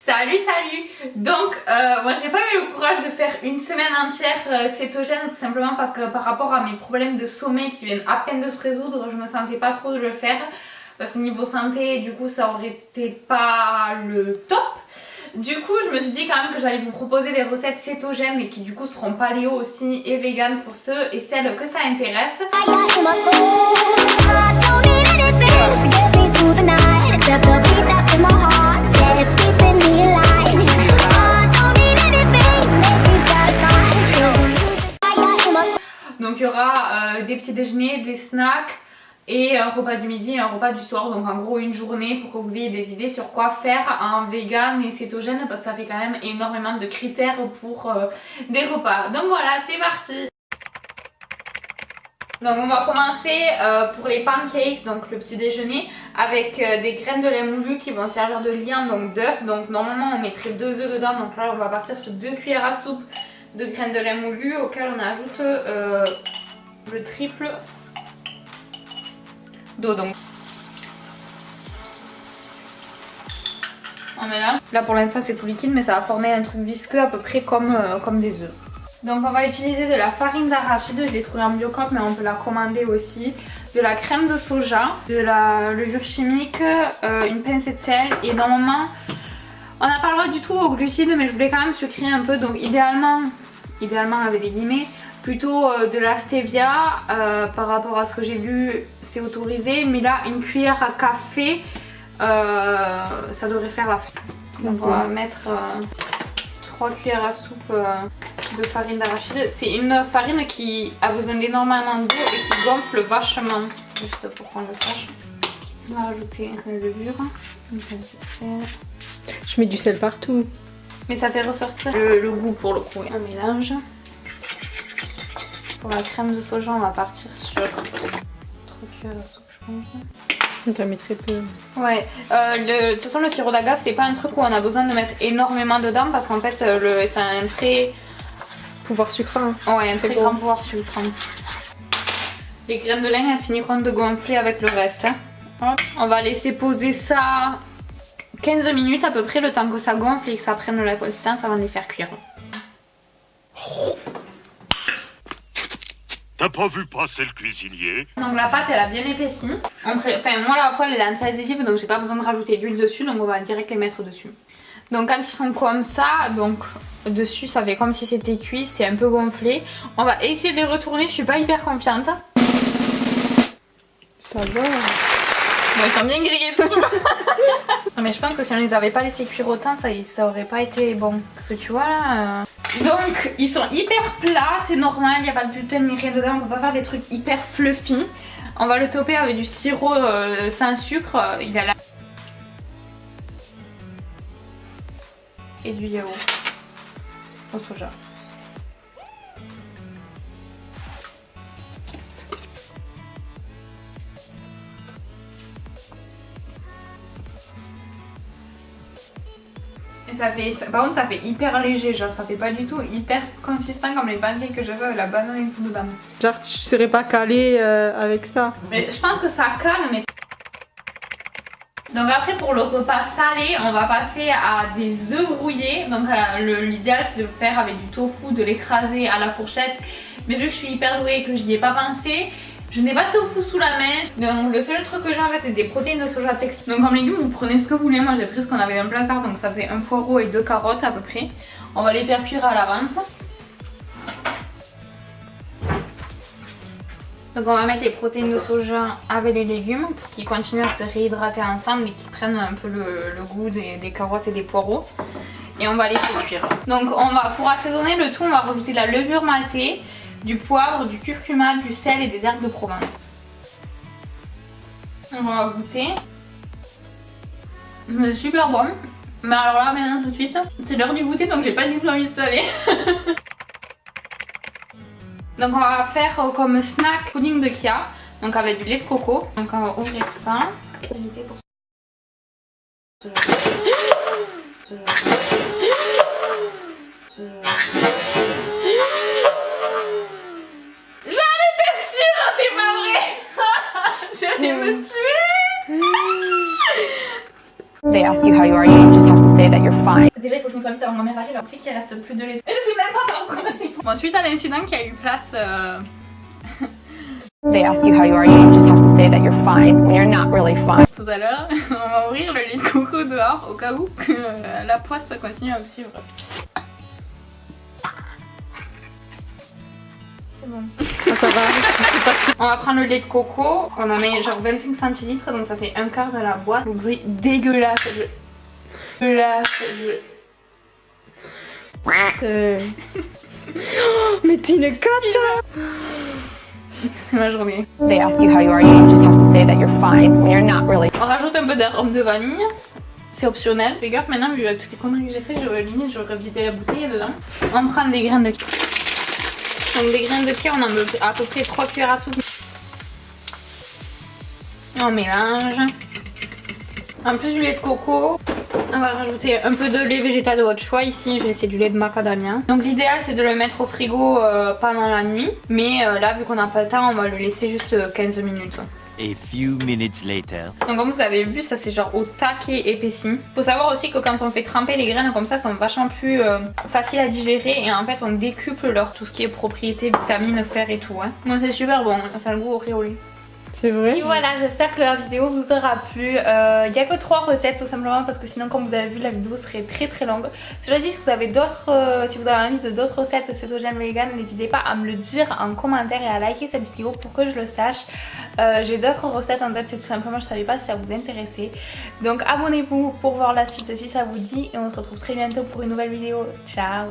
Salut Donc moi j'ai pas eu le courage de faire une semaine entière cétogène tout simplement parce que par rapport à mes problèmes de sommeil qui viennent à peine de se résoudre, je me sentais pas trop de le faire parce que niveau santé du coup ça aurait été pas le top. Du coup je me suis dit quand même que j'allais vous proposer des recettes cétogènes et qui du coup seront paléo aussi et vegan pour ceux et celles que ça intéresse. Donc il y aura des petits déjeuners, des snacks et un repas du midi et un repas du soir. Donc en gros une journée pour que vous ayez des idées sur quoi faire en vegan et cétogène parce que ça fait quand même énormément de critères pour des repas. Donc voilà, c'est parti. Donc on va commencer pour les pancakes, donc le petit déjeuner, avec des graines de lait moulu qui vont servir de liant, donc d'œufs. Donc normalement on mettrait 2 œufs dedans, donc là on va partir sur 2 cuillères à soupe de graines de lait moulu auquel on ajoute le triple d'eau. Donc on met là. Là pour l'instant c'est tout liquide mais ça va former un truc visqueux à peu près comme des œufs. Donc on va utiliser de la farine d'arachide, je l'ai trouvée en Biocoop mais on peut la commander aussi. De la crème de soja, de la levure chimique, une pincée de sel et normalement on n'a pas le droit du tout aux glucides mais je voulais quand même sucrer un peu donc idéalement avec des guillemets, plutôt de la stevia par rapport à ce que j'ai lu c'est autorisé mais là une cuillère à café ça devrait faire l'affaire. Donc on va mettre 3 cuillères à soupe de farine d'arachide. C'est une farine qui a besoin d'énormément d'eau et qui gonfle vachement, juste pour qu'on le sache. On va rajouter la levure, une pincée de sel. Je mets du sel partout. Mais ça fait ressortir le goût pour le coup. Un mélange. Pour la crème de soja, on va partir sur 3 cuillères à soupe, je pense. On t'en met très peu. Ouais, de toute façon le sirop d'agave c'est pas un truc où on a besoin de mettre énormément dedans parce qu'en fait c'est un très... Pouvoir sucrant. Ouais, un très grand pouvoir sucrant. Les graines de lin elles finiront de gonfler avec le reste. Hein. On va laisser poser ça 15 minutes à peu près, le temps que ça gonfle et que ça prenne la consistance avant de les faire cuire. T'as pas vu passer le cuisinier? Donc la pâte elle a bien épaissi. Enfin moi la poêle elle est anti-adhésive donc j'ai pas besoin de rajouter d'huile dessus donc on va direct les mettre dessus. Donc quand ils sont comme ça, donc dessus ça fait comme si c'était cuit, c'est un peu gonflé. On va essayer de les retourner, je suis pas hyper confiante. Ça va. Bon, ils sont bien grillés tout. Mais je pense que si on les avait pas laissés cuire autant, ça aurait pas été bon. Parce que tu vois là... Donc ils sont hyper plats, c'est normal, il n'y a pas de gluten ni rien dedans, on peut pas faire des trucs hyper fluffy. On va le toper avec du sirop sans sucre, il y a la... et du yaourt au soja. Et ça fait, par contre ça fait hyper léger, genre ça fait pas du tout hyper consistant comme les pancakes que j'ai fait avec la banane et tout dedans. Genre tu serais pas calé avec ça? Mais je pense que ça cale mais... Donc après pour le repas salé, on va passer à des œufs brouillés. Donc l'idéal c'est de le faire avec du tofu, de l'écraser à la fourchette. Mais vu que je suis hyper douée et que je n'y ai pas pensé, je n'ai pas de tofu sous la main. Donc le seul truc que j'ai en fait c'est des protéines de soja texture. Donc comme légumes vous prenez ce que vous voulez. Moi j'ai pris ce qu'on avait dans le placard donc ça faisait un poireau et 2 carottes à peu près. On va les faire cuire à l'avance. Donc on va mettre les protéines de soja avec les légumes pour qu'ils continuent à se réhydrater ensemble et qu'ils prennent un peu le goût des carottes et des poireaux. Et on va laisser cuire. Donc pour assaisonner le tout, on va rajouter de la levure maltée, du poivre, du curcuma, du sel et des herbes de Provence. On va goûter. C'est super bon. Mais alors là maintenant tout de suite, c'est l'heure du goûter donc j'ai pas du tout envie de saler. Donc on va faire comme snack pudding de Kia, donc avec du lait de coco. Donc on va ouvrir ça. J'en étais sûre, c'est pas vrai. Je vais me tuer. They are ask you how you are, you just have to say that you're fine. Déjà, il faut que je me sois vite avant que ma mère arrive. Tu sais qu'il reste plus de lait. Et je sais même pas par quoi c'est. Bon, suite à l'incident qui a eu place. They ask you how you are, you just have to say that you're fine when you're not really fine. Tout à l'heure, on va ouvrir le lait de coco dehors au cas où que la poisse continue à me suivre. C'est bon. Ah, ça va. On va prendre le lait de coco, on en met genre 25 centilitres, donc ça fait un quart de la boîte. Le bruit dégueulasse, Mais t'es une cote. C'est ma journée. They ask you how you are, you just have to say that you're fine when you're not really. On rajoute un peu d'arôme de vanille. C'est optionnel. Fais gaffe maintenant, vu toutes les conneries que j'ai fait, limite j'aurais vidé la bouteille dedans. On prend des graines de kefir. Donc des graines de kefir, on en met à peu près 3 cuillères à soupe. On mélange. En plus du lait de coco, on va rajouter un peu de lait végétal de votre choix. Ici, c'est du lait de macadamia. Donc l'idéal, c'est de le mettre au frigo pendant la nuit. Mais là, vu qu'on n'a pas le temps, on va le laisser juste 15 minutes. A few minutes later. Donc comme vous avez vu, ça c'est genre au taquet épaissi. Faut savoir aussi que quand on fait tremper les graines comme ça, elles sont vachement plus faciles à digérer. Et en fait, on décuple leur tout ce qui est propriétés, vitamines, fer et tout. Hein. Bon, c'est super bon, ça a le goût au riz. C'est vrai. Et voilà, j'espère que la vidéo vous aura plu. Il n'y a que 3 recettes tout simplement parce que sinon comme vous avez vu la vidéo serait très longue. Si je dis si vous avez si vous avez envie de d'autres recettes cétogènes vegan, n'hésitez pas à me le dire en commentaire et à liker cette vidéo pour que je le sache. J'ai d'autres recettes en tête, c'est tout simplement je savais pas si ça vous intéressait. Donc abonnez-vous pour voir la suite si ça vous dit et on se retrouve très bientôt pour une nouvelle vidéo. Ciao.